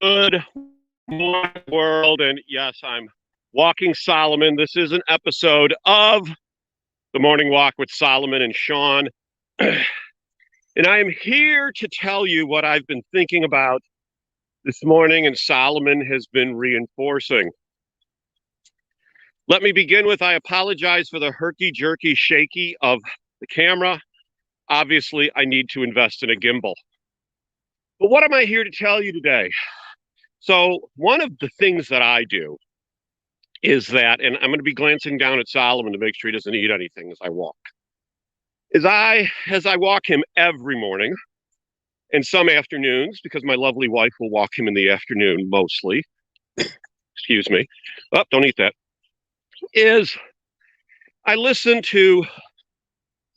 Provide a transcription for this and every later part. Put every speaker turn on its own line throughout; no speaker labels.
Good morning, world. And yes, I'm walking Solomon. This is an episode of the Morning Walk with Solomon and Sean. And I am here to tell you what I've been thinking about this morning, and Solomon has been reinforcing. Let me begin with I apologize for the herky-jerky shaky of the camera. Obviously, I need to invest in a gimbal. But what am I here to tell you today? So one of the things that I do is that, and I'm going to be glancing down at Solomon to make sure he doesn't eat anything as I walk, as I walk him every morning and some afternoons, because my lovely wife will walk him in the afternoon mostly. Excuse me. Oh, don't eat that. Is I listen to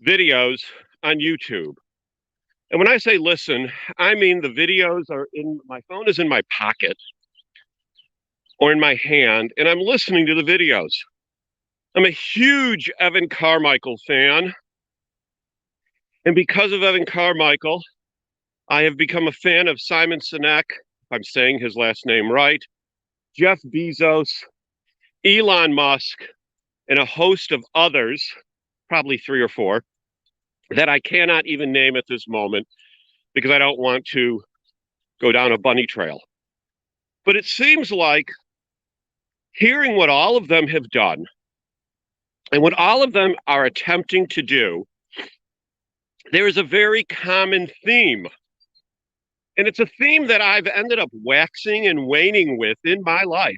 videos on YouTube. And when I say listen, I mean the videos are in my phone is in my pocket or in my hand, and I'm listening to the videos. I'm a huge Evan Carmichael fan. And because of Evan Carmichael, I have become a fan of Simon Sinek, if I'm saying his last name right, Jeff Bezos, Elon Musk, and a host of others, probably 3 or 4, that I cannot even name at this moment because I don't want to go down a bunny trail. But it seems like hearing what all of them have done and what all of them are attempting to do, there is a very common theme. And it's a theme that I've ended up waxing and waning with in my life.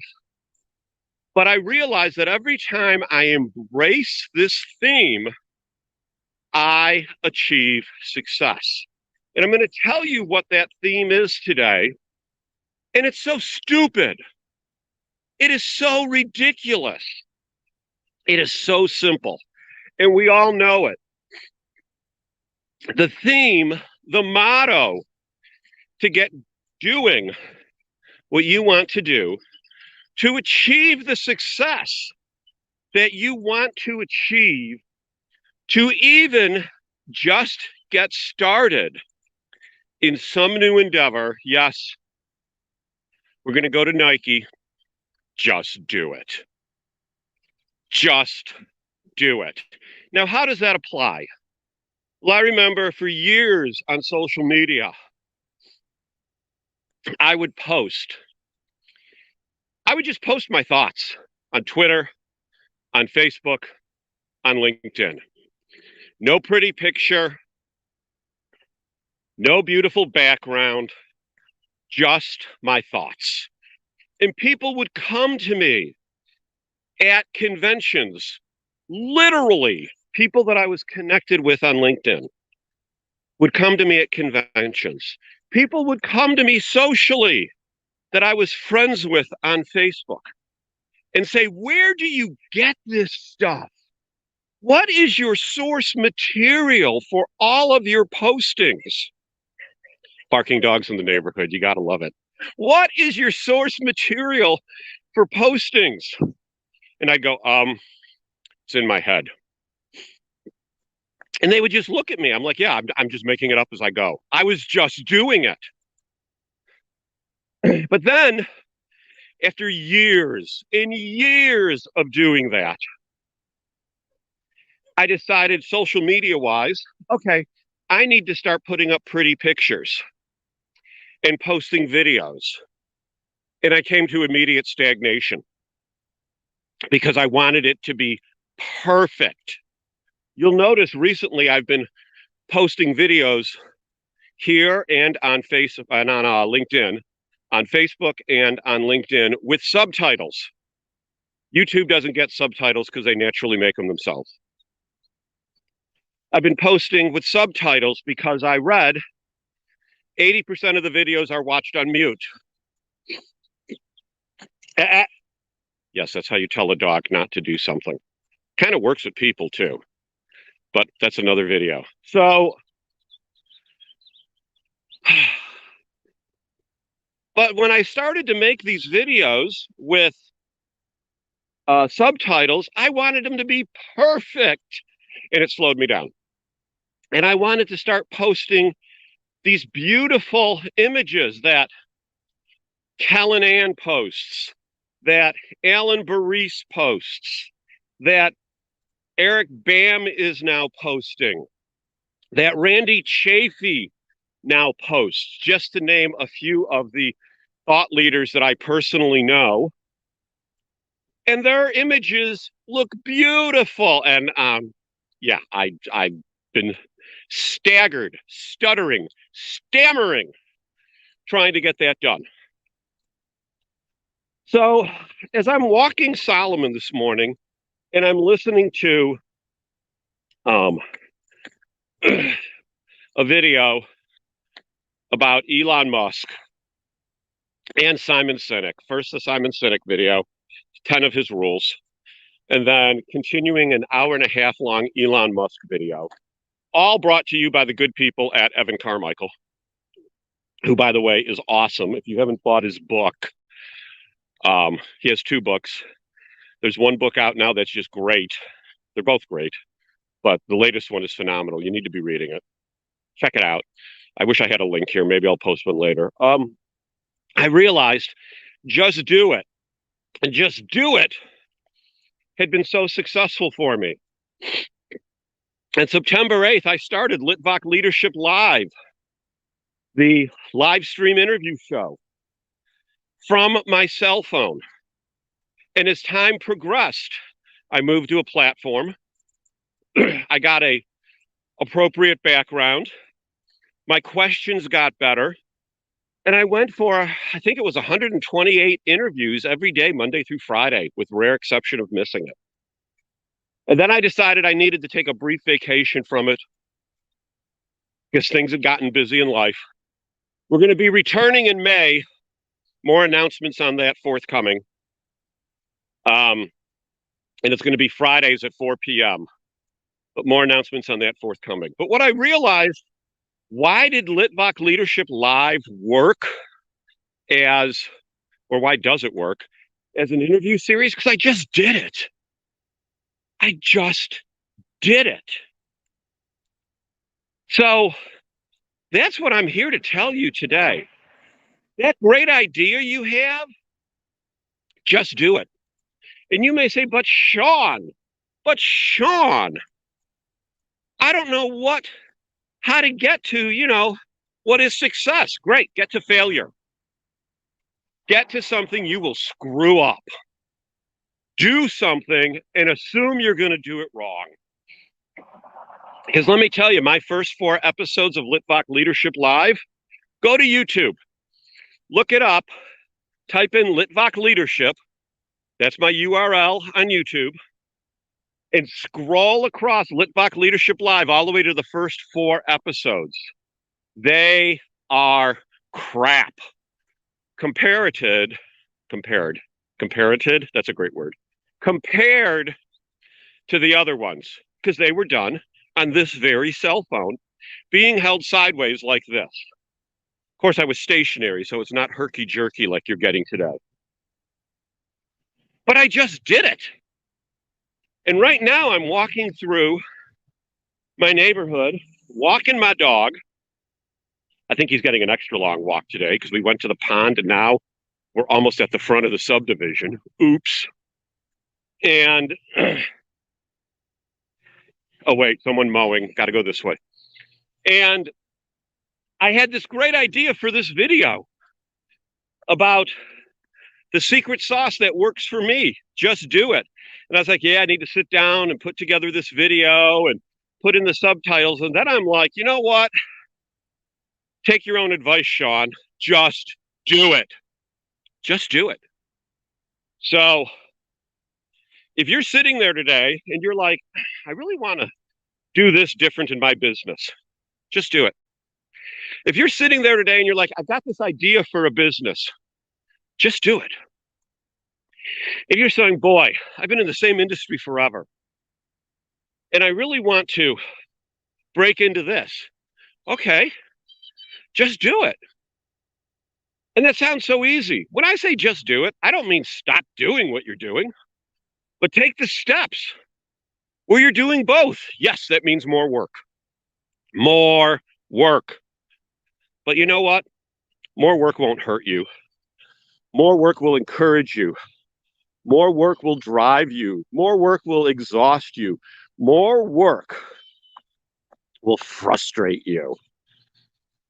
But I realize that every time I embrace this theme, I achieve success. And I'm going to tell you what that theme is today. And it's so stupid. It is so ridiculous. It is so simple. And we all know it. The theme, the motto to get doing what you want to do, to achieve the success that you want to achieve, to even just get started in some new endeavor. Yes, we're going to go to Nike. Just do it. Just do it. Now, how does that apply? Well, I remember for years on social media, I would just post my thoughts on Twitter, on Facebook, on LinkedIn. No pretty picture, no beautiful background, just my thoughts. And people would come to me at conventions, literally, people that I was connected with on LinkedIn would come to me at conventions. People would come to me socially that I was friends with on Facebook and say, where do you get this stuff? What is your source material for all of your postings? Barking dogs in the neighborhood, you gotta love it. What is your source material for postings? And I go, it's in my head. And they would just look at me. I'm like, yeah, I'm just making it up as I go. I was just doing it. But then, after years and years of doing that, I decided, social media wise, okay, I need to start putting up pretty pictures and posting videos. And I came to immediate stagnation because I wanted it to be perfect. You'll notice recently I've been posting videos here and on Facebook and on LinkedIn, on Facebook and on LinkedIn with subtitles. YouTube doesn't get subtitles because they naturally make them themselves. I've been posting with subtitles because I read 80% of the videos are watched on mute. Yes, that's how you tell a dog not to do something. Kind of works with people too, but that's another video. So, but when I started to make these videos with subtitles, I wanted them to be perfect, and it slowed me down. And I wanted to start posting these beautiful images that Callanan posts, that Alan Baris posts, that Eric Bam is now posting, that Randy Chafee now posts, just to name a few of the thought leaders that I personally know. And their images look beautiful. And yeah, I've been staggered, stuttering, stammering, trying to get that done. So as I'm walking Solomon this morning, and I'm listening to a video about Elon Musk and Simon Sinek. First, the Simon Sinek video, 10 of his rules, and then continuing an hour and a half long Elon Musk video, all brought to you by the good people at Evan Carmichael, who, by the way, is awesome. If you haven't bought his book, he has 2 books. There's one book out now that's just great. They're both great, but the latest one is phenomenal. You need to be reading it. Check it out. I wish I had a link here. Maybe I'll post one later. I realized just do it. And just do it had been so successful for me. And September 8th, I started Litvak Leadership Live, the live stream interview show from my cell phone. And as time progressed, I moved to a platform. I got a appropriate background. My questions got better. And I went for, I think it was 128 interviews every day, Monday through Friday, with rare exception of missing it. And then I decided I needed to take a brief vacation from it because things had gotten busy in life. We're going to be returning in May. More announcements on that forthcoming. And it's going to be Fridays at 4 p.m. But more announcements on that forthcoming. But what I realized, why did Litvak Leadership Live work or why does it work as an interview series? Because I just did it. I just did it. So that's what I'm here to tell you today. That great idea you have, just do it. And you may say, but Sean, I don't know how to get to, what is success? Great, get to failure. Get to something you will screw up. Do something and assume you're going to do it wrong. Because let me tell you, my first 4 episodes of Litvak Leadership Live, go to YouTube, look it up, type in Litvak Leadership. That's my URL on YouTube. And scroll across Litvak Leadership Live all the way to the first 4 episodes. They are crap. Compared, that's a great word. Compared to the other ones, because they were done on this very cell phone, being held sideways like this. Of course, I was stationary, so it's not herky-jerky like you're getting today. But I just did it. And right now I'm walking through my neighborhood, walking my dog. I think he's getting an extra long walk today because we went to the pond and now we're almost at the front of the subdivision. Oops. And, oh wait, someone mowing, got to go this way. And I had this great idea for this video about the secret sauce that works for me. Just do it. And I was like, yeah, I need to sit down and put together this video and put in the subtitles. And then I'm like, you know what? Take your own advice, Sean. Just do it. Just do it. So if you're sitting there today and you're like, I really want to do this different in my business, just do it. If you're sitting there today and you're like, I've got this idea for a business, just do it. If you're saying, boy, I've been in the same industry forever, and I really want to break into this, okay, just do it. And that sounds so easy. When I say just do it, I don't mean stop doing what you're doing, but take the steps where you're doing both. Yes, that means more work. More work. But you know what? More work won't hurt you. More work will encourage you. More work will drive you. More work will exhaust you. More work will frustrate you.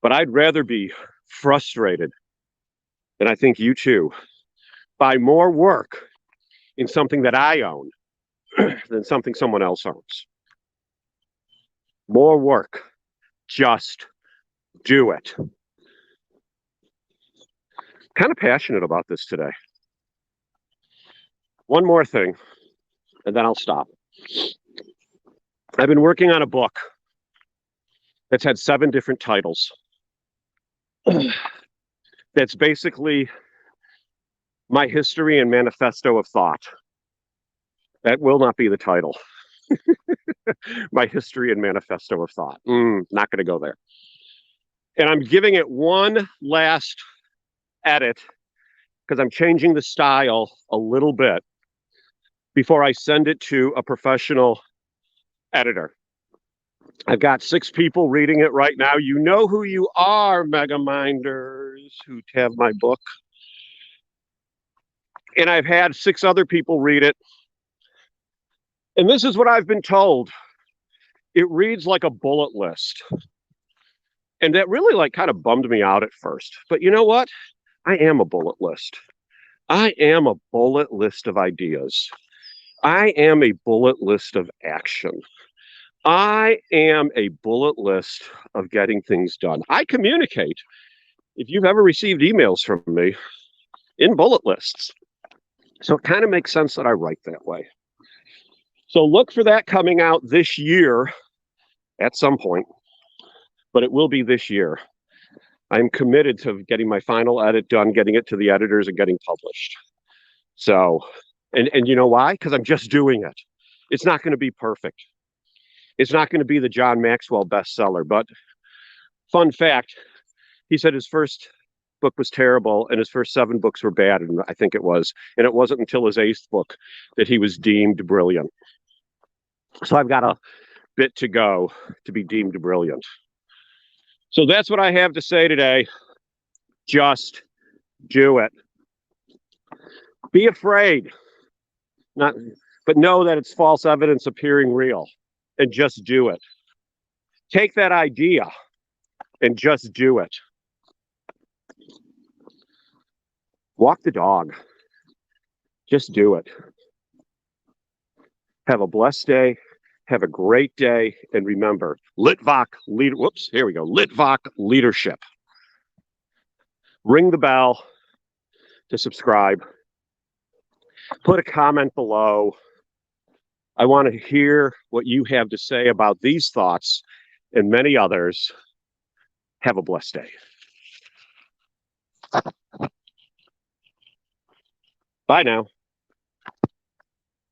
But I'd rather be frustrated, and I think you too, by more work in something that I own than something someone else owns. More work. Just do it. Kind of passionate about this today. One more thing, and then I'll stop. I've been working on a book that's had 7 different titles. That's basically my history and manifesto of thought. That will not be the title. My history and manifesto of thought. Not going to go there. And I'm giving it one last edit because I'm changing the style a little bit before I send it to a professional editor. I've got 6 people reading it right now. You know who you are, Mega Minders, who have my book. And I've had 6 other people read it. And this is what I've been told. It reads like a bullet list. And that really kind of bummed me out at first. But you know what? I am a bullet list. I am a bullet list of ideas. I am a bullet list of action. I am a bullet list of getting things done. I communicate, if you've ever received emails from me, in bullet lists. So it kind of makes sense that I write that way. So look for that coming out this year at some point, but it will be this year. I'm committed to getting my final edit done, getting it to the editors, and getting published. So, and you know why? Because I'm just doing it. It's not going to be perfect. It's not going to be the John Maxwell bestseller, but fun fact, he said his first book was terrible and his first 7 books were bad, and I think it was. And it wasn't until his 8th book that he was deemed brilliant. So I've got a bit to go to be deemed brilliant. So that's what I have to say today. Just do it. Be afraid, but know that it's false evidence appearing real, and just do it. Take that idea and just do it. Walk the dog. Just do it. Have a blessed day. Have a great day. And remember, Litvak leadership. Ring the bell to subscribe. Put a comment below. I want to hear what you have to say about these thoughts and many others. Have a blessed day. Bye now.